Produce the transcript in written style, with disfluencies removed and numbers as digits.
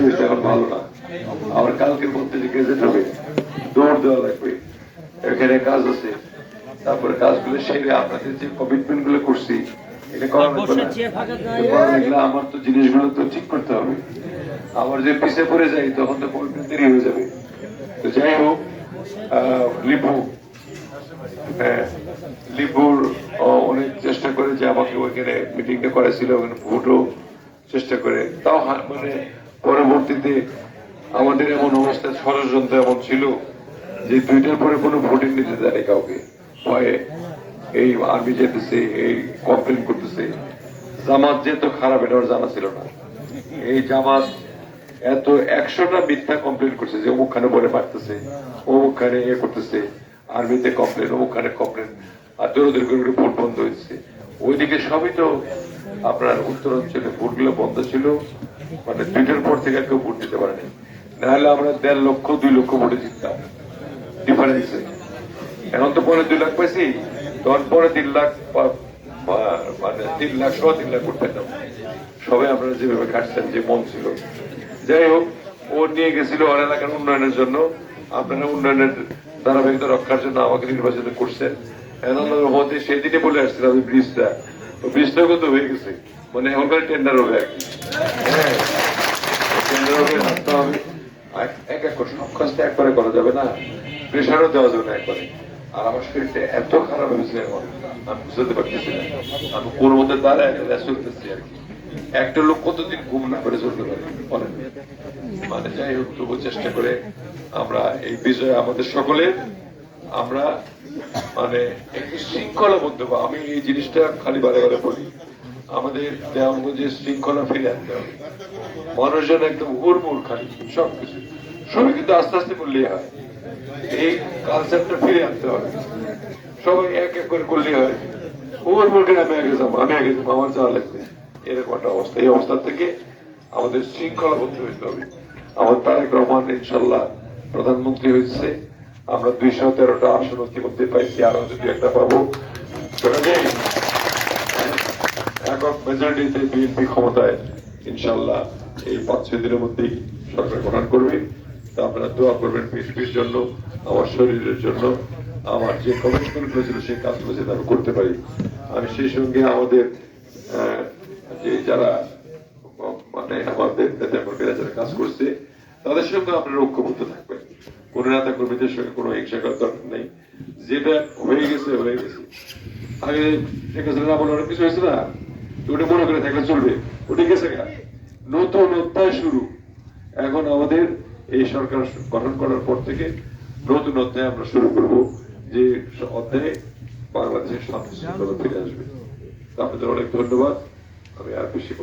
হয়েছে, এখন ভালো না। আবার কালকের মধ্যে যে গেজেট হবে, দৌড় দেওয়া লাগবে, এখানে কাজ আছে। তারপরে কাজগুলো সেরে আপনাদের যে কমিটমেন্ট গুলো করছি এটা করা লাগবে না। আমার তো জিনিসগুলো তো ঠিক করতে হবে। আমার যে পিছিয়ে পড়ে যাই তখন তো কমিটমেন্ট দেরি হয়ে যাবে। তো যাই হোক, লিপুর অনেক চেষ্টা করে যে আমাকে ওইখানে মিটিংটা করেছিল, ওখানে ভোটও চেষ্টা করে, তাও মানে পরবর্তীতে আমাদের এমন অবস্থা, ষড়যন্ত্র এমন ছিল যে 2টার পরে কোনো ভোটিং নিতে দেয়নি কাউকে, ভয়ে। এই আর্মি যেতেছে, এই কমপ্লেন করতেছে। জামাত যে তো খারাপ এটা ওর জানা ছিল না। এই জামাত এত 100টা মিথ্যা কমপ্লেন করছে যে অমুকখানে বলে মারতেছে, অমুকখানে এ করতেছে, আর্মিতে কমপ্লেন, অমুকখানে কমপ্লেন, আর দৌড়দের করে ভোট বন্ধ হয়েছে। ওইদিকে সবই তো আপনার উত্তরাঞ্চলে ভোটগুলো বন্ধ ছিল, মানে 2টার পর থেকে কেউ ভোট দিতে পারেনি। নাহলে আমরা 1.5 লক্ষ 2 লক্ষ ভোটে জিততাম ডিফারেন্সে। এখন তো পরে 2 লাখ পাইছি, তখন পরে 3 লাখ, মানে 3 লাখ 3 লাখ ভোট পেতাম। সবাই আপনারা যেভাবে কাটছেন, যে মন ছিল। যাই হোক, ও নিয়ে গেছিল ওর এলাকার উন্নয়নের জন্য। আপনারা উন্নয়নের ধারাবাহিকতা রক্ষার জন্য আমাকে নির্বাচিত করছেন। হতে সেদিনে বলে আসছিলাম ওই ব্রিজটা, ওই ব্রিজটাও কিন্তু হয়ে গেছে, মানে এখনকার টেন্ডার হবে আর কি। হ্যাঁ, টেন্ডার হবে, আসতে হবে। এক এক করে সব কাজটা একবারে করা যাবে না, প্রেশারও দেওয়া যাবে না একবারে। আর আমার শরীরটা এত খারাপ হয়েছে এখন, আমি বুঝতে পারতেছি না। আমি কোন মধ্যে দাঁড়ায় চলতেছি আর কি। একটা লোক কতদিন ঘুম না করে চলতে পারে বলেন? মানে যাই হোক, তবু চেষ্টা করে আমরা এই বিজয় আমাদের সকলের, আমরা মানে একটু শৃঙ্খলাবদ্ধ। আমি এই জিনিসটা খালি বারে বারে বলি, আমাদের দেওয়ানগঞ্জে শৃঙ্খলা ফিরে আনতে হবে। মানুষজন একদম হুড়মুড় খালি সবকিছু, সবাই কিন্তু আস্তে আস্তে করলেই হয়। এই কালচারটা ফিরে আনতে হবে। সবাই এক এক করে করলেই হয়। হুড়মুড় করে আমি আগে যাবো, আমি আগে যাবো, আমার যাওয়া লাগবে, এরকম একটা অবস্থা। এই অবস্থা থেকে আমাদের শৃঙ্খলাবদ্ধ হইতে হবে। আমার তারেক রহমান ইনশাল্লাহ প্রধানমন্ত্রী হয়েছে, আমরা 213টা আসন ইতিমধ্যে পাইছি, আরো যদি একটা পাবো। একক মেজরিটিতে বিএনপি ক্ষমতায় ইনশাল্লাহ এই 5-6 দিনের মধ্যেই সরকার গঠন করবে। তা আপনারা দোয়া করবেন বিএনপির জন্য, আমার শরীরের জন্য, আমার যে কমিটমেন্ট হয়েছিল সেই কাজগুলো যাতে আমি করতে পারি। আমি সেই সঙ্গে আমাদের যে যারা মানে আমাদের নেতা কর্মীরা যারা কাজ করছে তাদের সঙ্গে আপনারা ঐক্যবদ্ধ থাকবেন। কোন নেতা কর্মীদের সঙ্গে কোনো হিংসা করার দরকার নেই। যেটা হয়ে গেছে হয়ে গেছে। আগে শেখ হাসিনা বলে অনেক কিছু হয়েছে না, ওটা মনে করে থাকলে চলবে, ওটা গেছে গা। নতুন অধ্যায় শুরু। এখন আমাদের এই সরকার গঠন করার পর থেকে নতুন অধ্যায় আমরা শুরু করব, যে অধ্যায়ে বাংলাদেশের শান্তি শৃঙ্খলা ফিরে আসবে। আপনাদের অনেক ধন্যবাদ। আমি আর বেশি